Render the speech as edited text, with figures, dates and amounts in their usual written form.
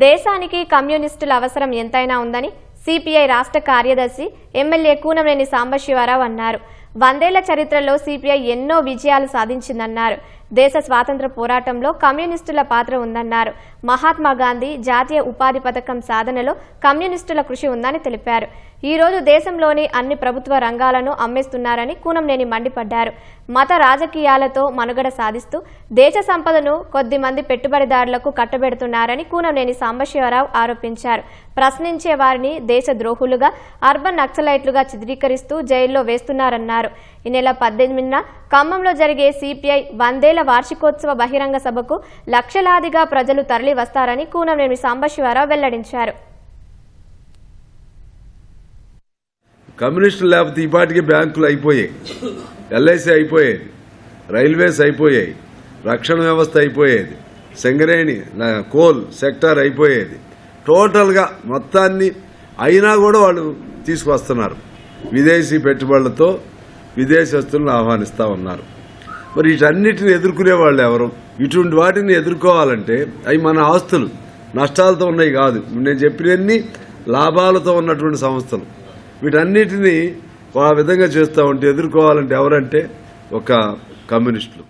దేశానికి కమ్యూనిస్టుల అవసరం ఎంతైనా ఉందని సిపిఐ రాష్ట్ర కార్యదర్శి ఎమ్మెల్యే కూనంనేని సాంబశివరావు అన్నారు. 100 ఏళ్ల చరిత్రలో సిపిఐ ఎన్నో విజయాలు సాధించిందన్నారు. దేశ స్వాతంత్ర పోరాటంలో కమ్యూనిస్టుల పాత్ర ఉందన్నారు. మహాత్మా గాంధీ జాతీయ ఉపాధి పథకం సాధనలో కమ్యూనిస్టుల కృషి ఉందని తెలిపారు. ఈ రోజు దేశంలోని అన్ని ప్రభుత్వ రంగాలను అమ్మేస్తున్నారని కూనంనేని మండిపడ్డారు. మత రాజకీయాలతో మనుగడ సాధిస్తూ దేశ సంపదను కొద్దిమంది పెట్టుబడిదారులకు కట్టబెడుతున్నారని కూనంనేని సాంబశివరావు ఆరోపించారు. ప్రశ్నించే వారిని దేశద్రోహులుగా, అర్బన్ నక్సలైట్లుగా చిత్రీకరిస్తూ జైల్లో వేస్తున్నారన్నారు. ఈ నెల 18న ఖమ్మంలో జరిగే సిపిఐ 100 ఏళ్ల వార్షికోత్సవ బహిరంగ సభకు లక్షలాదిగా ప్రజలు తరలి వస్తారని కూనంనేని సాంబశివరావు వెల్లడించారు. కమ్యూనిస్టులు లేకపోతే ఈ పాటికి బ్యాంకులు అయిపోయాయి, ఎల్ఐసి అయిపోయేది, రైల్వేస్ అయిపోయాయి, రక్షణ వ్యవస్థ అయిపోయేది, సింగరేణి కోల్ సెక్టార్ అయిపోయేది. టోటల్గా మొత్తాన్ని అయినా కూడా వాళ్ళు తీసుకువస్తున్నారు. విదేశీ పెట్టుబడులతో విదేశస్తులను ఆహ్వానిస్తూ ఉన్నారు. మరి వీటన్నిటిని ఎదుర్కొనే వాళ్ళు ఎవరు? ఇటువంటి వాటిని ఎదుర్కోవాలంటే అవి మన ఆస్తులు, నష్టాలతో ఉన్నాయి కాదు. నేను చెప్పినన్ని లాభాలతో ఉన్నటువంటి సంస్థలు. వీటన్నిటినీ ఆ విధంగా చేస్తూ ఉంటే ఎదుర్కోవాలంటే ఎవరంటే ఒక కమ్యూనిస్టులు.